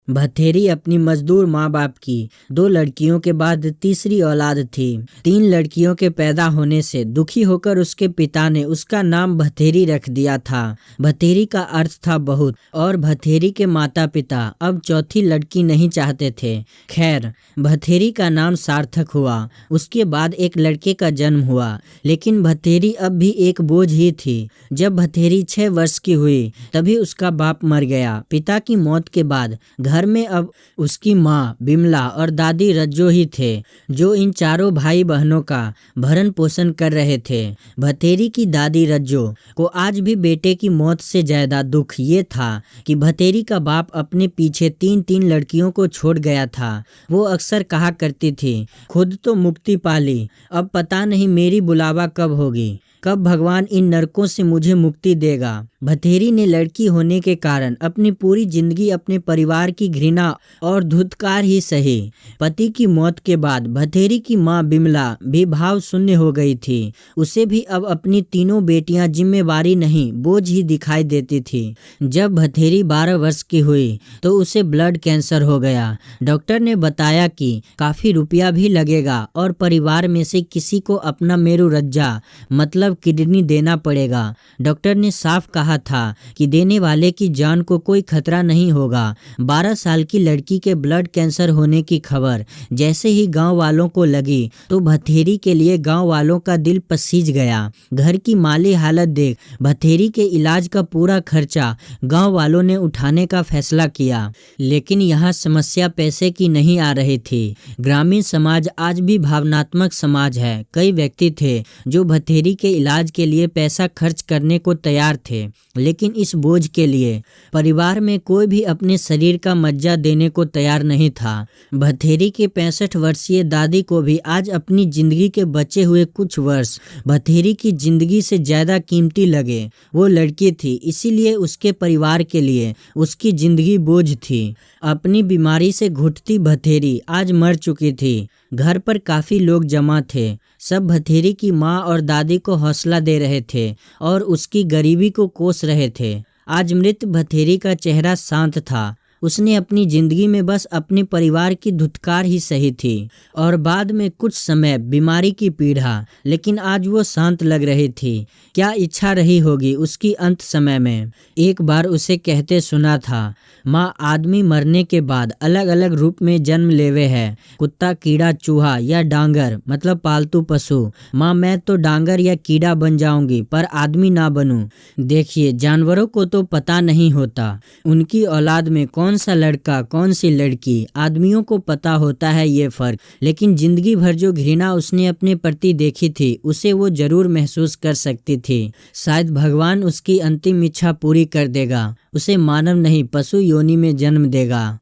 भथेरी अपनी मजदूर माँ बाप की 2 लड़कियों के बाद तीसरी औलाद थी। 3 लड़कियों के पैदा होने से दुखी होकर उसके पिता ने उसका नाम भथेरी रख दिया था। भथेरी का अर्थ था बहुत, और भथेरी के माता पिता अब चौथी लड़की नहीं चाहते थे। खैर, भथेरी का नाम सार्थक हुआ। उसके बाद एक लड़के का जन्म हुआ, लेकिन भथेरी अब भी एक बोझ ही थी। जब भथेरी 6 वर्ष की हुई तभी उसका बाप मर गया। पिता की मौत के बाद घर में अब उसकी माँ बिमला और दादी रज्जो ही थे, जो इन चारों भाई बहनों का भरण पोषण कर रहे थे। भथेरी की दादी रज्जो को आज भी बेटे की मौत से ज्यादा दुख ये था कि भथेरी का बाप अपने पीछे 3 लड़कियों को छोड़ गया था। वो अक्सर कहा करती थी, खुद तो मुक्ति पाली, अब पता नहीं मेरी बुलावा कब होगी, कब भगवान इन नरकों से मुझे मुक्ति देगा। भथेरी ने लड़की होने के कारण अपनी पूरी जिंदगी अपने परिवार की घृणा और धुतकार ही सही। पति की मौत के बाद भथेरी की मां बिमला भी भाव शून्य हो गई थी। उसे भी अब अपनी तीनों बेटियां जिम्मेवारी नहीं, बोझ ही दिखाई देती थी। जब भथेरी 12 वर्ष की हुई तो उसे ब्लड कैंसर हो गया। डॉक्टर ने बताया कि काफी रुपया भी लगेगा और परिवार में से किसी को अपना मेरुरज्जा मतलब किडनी देना पड़ेगा। डॉक्टर ने साफ कहा था कि देने वाले की जान को कोई खतरा नहीं होगा। 12 साल की लड़की के ब्लड कैंसर होने की खबर जैसे ही गांव वालों को लगी तो भथेरी के लिए गांव वालों का दिल पसीज गया। घर की माली हालत देख भथेरी के इलाज का पूरा खर्चा गांव वालों ने उठाने का फैसला किया। लेकिन यहाँ समस्या पैसे की नहीं आ रही थी। ग्रामीण समाज आज भी भावनात्मक समाज है। कई व्यक्ति थे जो भथेरी के इलाज के लिए पैसा खर्च करने को तैयार थे, लेकिन इस बोझ के लिए परिवार में कोई भी अपने शरीर का मज्जा देने को तैयार नहीं था। भथेरी के 65 वर्षीय दादी को भी आज अपनी जिंदगी के बचे हुए कुछ वर्ष भथेरी की जिंदगी से ज्यादा कीमती लगे। वो लड़की थी, इसीलिए उसके परिवार के लिए उसकी जिंदगी बोझ थी। अपनी बीमारी से घुटती भथेरी आज मर चुकी थी। घर पर काफी लोग जमा थे। सब भथेरी की माँ और दादी को हौसला दे रहे थे और उसकी गरीबी को कोस रहे थे। आज मृत भथेरी का चेहरा शांत था। उसने अपनी जिंदगी में बस अपने परिवार की धुतकार ही सही थी और बाद में कुछ समय बीमारी की पीड़ा, लेकिन आज वो शांत लग रही थी। क्या इच्छा रही होगी उसकी अंत समय में। एक बार उसे कहते सुना था, माँ आदमी मरने के बाद अलग अलग रूप में जन्म लेवे है, कुत्ता, कीड़ा, चूहा या डांगर मतलब पालतू पशु। माँ मैं तो डांगर या कीड़ा बन जाऊंगी पर आदमी ना बनूं। देखिए, जानवरों को तो पता नहीं होता उनकी औलाद में कौन सा लड़का कौन सी लड़की, आदमियों को पता होता है ये फर्क। लेकिन जिंदगी भर जो घृणा उसने अपने प्रति देखी थी उसे वो जरूर महसूस कर सकती थी। शायद भगवान उसकी अंतिम इच्छा पूरी कर देगा, उसे मानव नहीं पशु योनि में जन्म देगा।